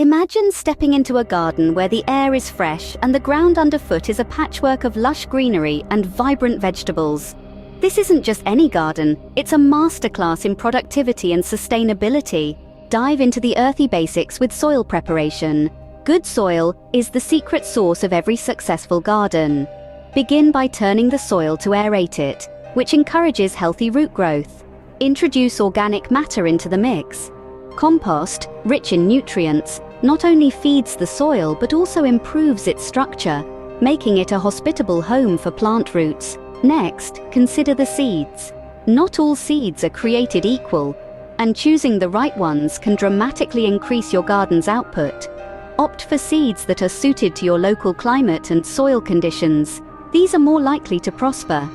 Imagine stepping into a garden where the air is fresh and the ground underfoot is a patchwork of lush greenery and vibrant vegetables. This isn't just any garden, it's a masterclass in productivity and sustainability. Dive into the earthy basics with soil preparation. Good soil is the secret sauce of every successful garden. Begin by turning the soil to aerate it, which encourages healthy root growth. Introduce organic matter into the mix. Compost, rich in nutrients, not only feeds the soil but also improves its structure, making it a hospitable home for plant roots. Next, consider the seeds. Not all seeds are created equal, and choosing the right ones can dramatically increase your garden's output. Opt for seeds that are suited to your local climate and soil conditions. These are more likely to prosper.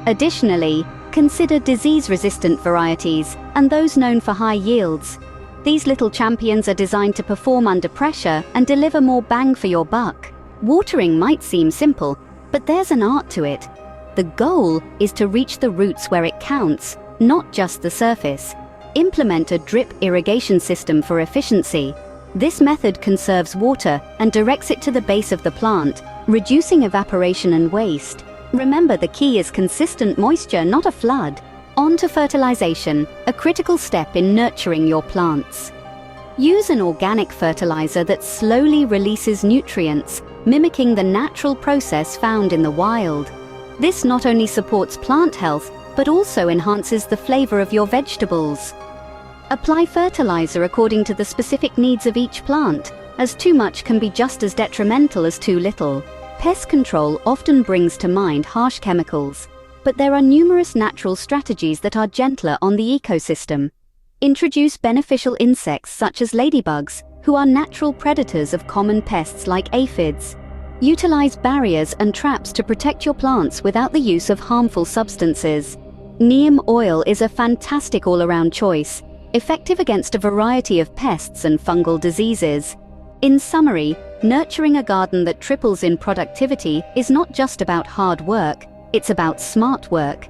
Additionally, consider disease-resistant varieties and those known for high yields. These little champions are designed to perform under pressure and deliver more bang for your buck. Watering might seem simple, but there's an art to it. The goal is to reach the roots where it counts, not just the surface. Implement a drip irrigation system for efficiency. This method conserves water and directs it to the base of the plant, reducing evaporation and waste. Remember, the key is consistent moisture, not a flood. On to fertilization, a critical step in nurturing your plants. Use an organic fertilizer that slowly releases nutrients, mimicking the natural process found in the wild. This not only supports plant health, but also enhances the flavor of your vegetables. Apply fertilizer according to the specific needs of each plant, as too much can be just as detrimental as too little. Pest control often brings to mind harsh chemicals, but there are numerous natural strategies that are gentler on the ecosystem. Introduce beneficial insects such as ladybugs, who are natural predators of common pests like aphids. Utilize barriers and traps to protect your plants without the use of harmful substances. Neem oil is a fantastic all-around choice, effective against a variety of pests and fungal diseases. In summary, nurturing a garden that triples in productivity is not just about hard work, it's about smart work.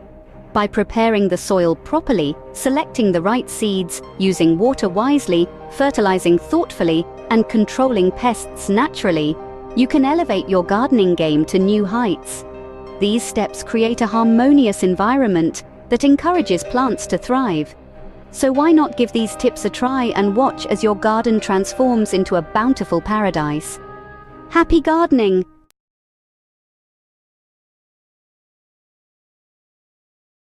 By preparing the soil properly, selecting the right seeds, using water wisely, fertilizing thoughtfully, and controlling pests naturally, you can elevate your gardening game to new heights. These steps create a harmonious environment that encourages plants to thrive. So why not give these tips a try and watch as your garden transforms into a bountiful paradise? Happy gardening!